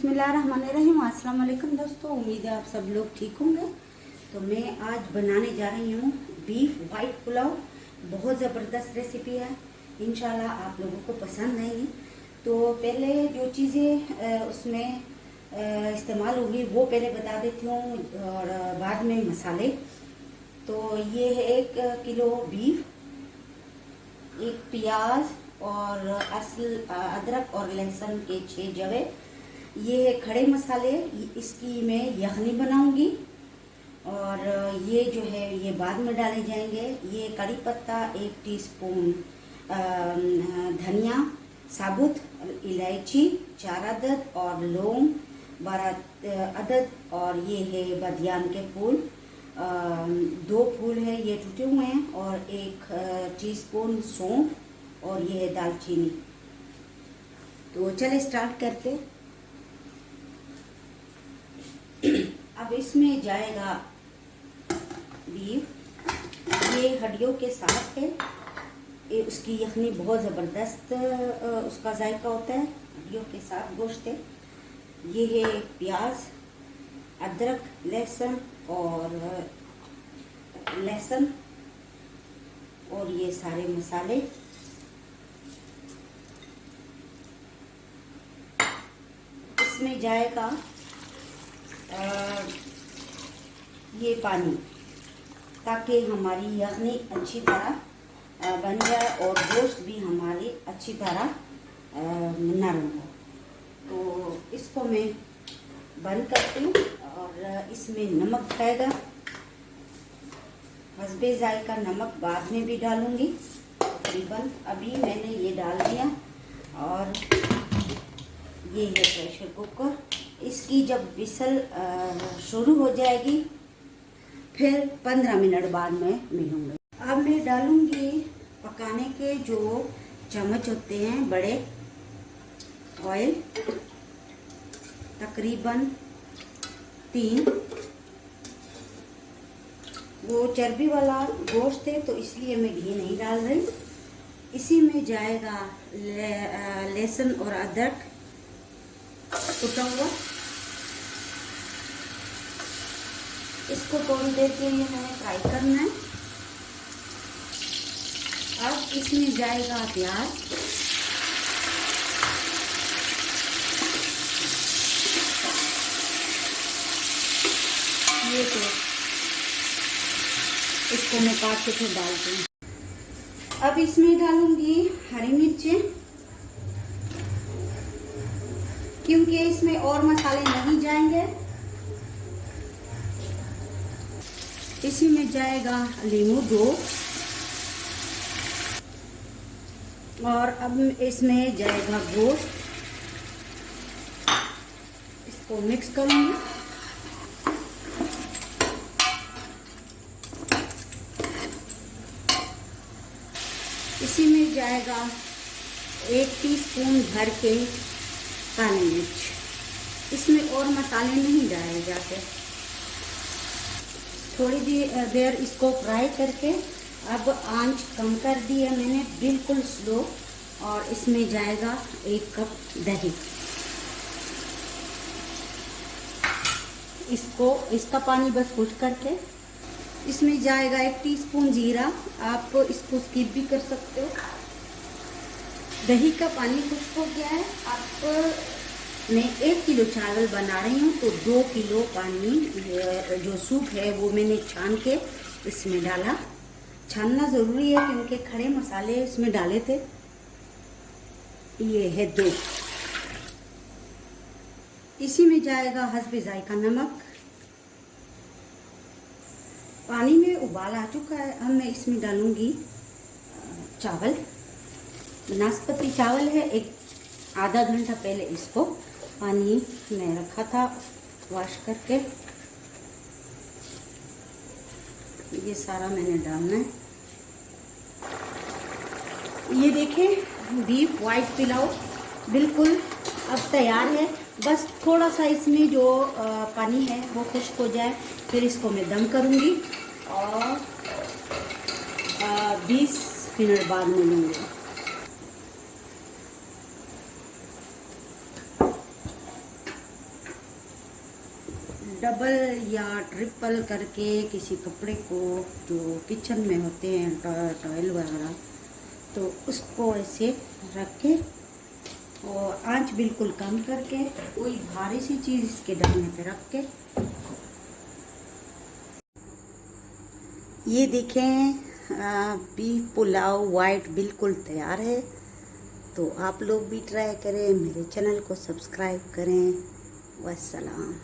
बिस्मिल्लाहिर्रहमानिर्रहीम। अस्सलाम वालेकुम दोस्तों, उम्मीद है आप सब लोग ठीक होंगे। तो मैं आज बनाने जा रही हूँ बीफ वाइट पुलाव। बहुत ज़बरदस्त रेसिपी है, इंशाल्लाह आप लोगों को पसंद आएगी। तो पहले जो चीज़ें उसमें इस्तेमाल होगी वो पहले बता देती हूँ और बाद में मसाले। तो ये है 1 किलो बीफ, 1 प्याज और अदरक और लहसुन के 6 जवे। ये है खड़े मसाले, इसकी मैं यखनी बनाऊंगी और ये जो है ये बाद में डाले जाएंगे। ये कड़ी पत्ता 1 टीस्पून, धनिया साबुत, इलायची 4 अदद और लौंग 12 अदद, और ये है बादियान के फूल 2 फूल है ये टूटे हुए हैं, और 1 टीस्पून सौंफ, और ये है दालचीनी। तो चले स्टार्ट करते। अब इसमें जाएगा बीफ, ये हड्डियों के साथ है, ये उसकी यखनी बहुत ज़बरदस्त उसका जायका होता है, हड्डियों के साथ गोश्त है। ये है प्याज, अदरक, लहसुन और ये सारे मसाले। इसमें जाएगा ये पानी, ताकि हमारी यखनी अच्छी तरह बन जाए और गोश्त भी हमारी अच्छी तरह नरम हो। तो इसको मैं बंद करती हूँ और इसमें नमक जाएगा, हस्बे जायका नमक बाद में भी डालूंगी तकरीबन। अभी मैंने ये डाल दिया। और ये है प्रेशर कुकर, इसकी जब विसल शुरू हो जाएगी फिर 15 मिनट बाद में मिलूंगी। अब मैं डालूंगी पकाने के जो चम्मच होते हैं बड़े, ऑयल तकरीबन 3। वो चर्बी वाला गोश्त है तो इसलिए मैं घी नहीं डाल रही। इसी में जाएगा लहसुन और अदरक कुटा हुआ। इसको थोड़ी देर के लिए हमें फ्राई करना है। अब इसमें जाएगा प्याज, ये तो इसको मैं काट के फिर डालती हूँ। अब इसमें डालूंगी हरी मिर्चें, क्योंकि इसमें और मसाले नहीं जाएंगे। इसी में जाएगा लीमू 2, और अब इसमें जाएगा गोश्त। इसको मिक्स करूंगी। इसी में जाएगा 1 टीस्पून भर के काली मिर्च। इसमें और मसाले नहीं डाले जाते। थोड़ी देर इसको फ्राई करके अब आंच कम कर दी है मैंने, बिल्कुल स्लो। और इसमें जाएगा 1 कप दही। इसका पानी बस खुश करके इसमें जाएगा 1 टीस्पून जीरा, आप इसको स्किप भी कर सकते हो। दही का पानी खुश्क हो गया है। अब मैं 1 किलो चावल बना रही हूँ तो 2 किलो पानी जो सूप है वो मैंने छान के इसमें डाला। छानना ज़रूरी है क्योंकि खड़े मसाले इसमें डाले थे। ये है 2। इसी में जाएगा हस्बे जायका नमक। पानी में उबाल आ चुका है। अब मैं इसमें डालूंगी चावल। नाशपाती चावल है, एक आधा घंटा पहले इसको पानी में रखा था वॉश करके। ये सारा मैंने डालना है। ये देखें बीफ वाइट पुलाव बिल्कुल अब तैयार है। बस थोड़ा सा इसमें जो पानी है वो खुश्क हो जाए, फिर इसको मैं दम करूँगी और 20 मिनट बाद मिलूँगी। डबल या ट्रिपल करके किसी कपड़े को जो किचन में होते हैं टॉयल वगैरह, तो उसको ऐसे रख के और आंच बिल्कुल कम करके कोई भारी सी चीज़ इसके ढकने पे रख के, ये देखें बीफ पुलाव वाइट बिल्कुल तैयार है। तो आप लोग भी ट्राई करें, मेरे चैनल को सब्सक्राइब करें। वस्सलाम।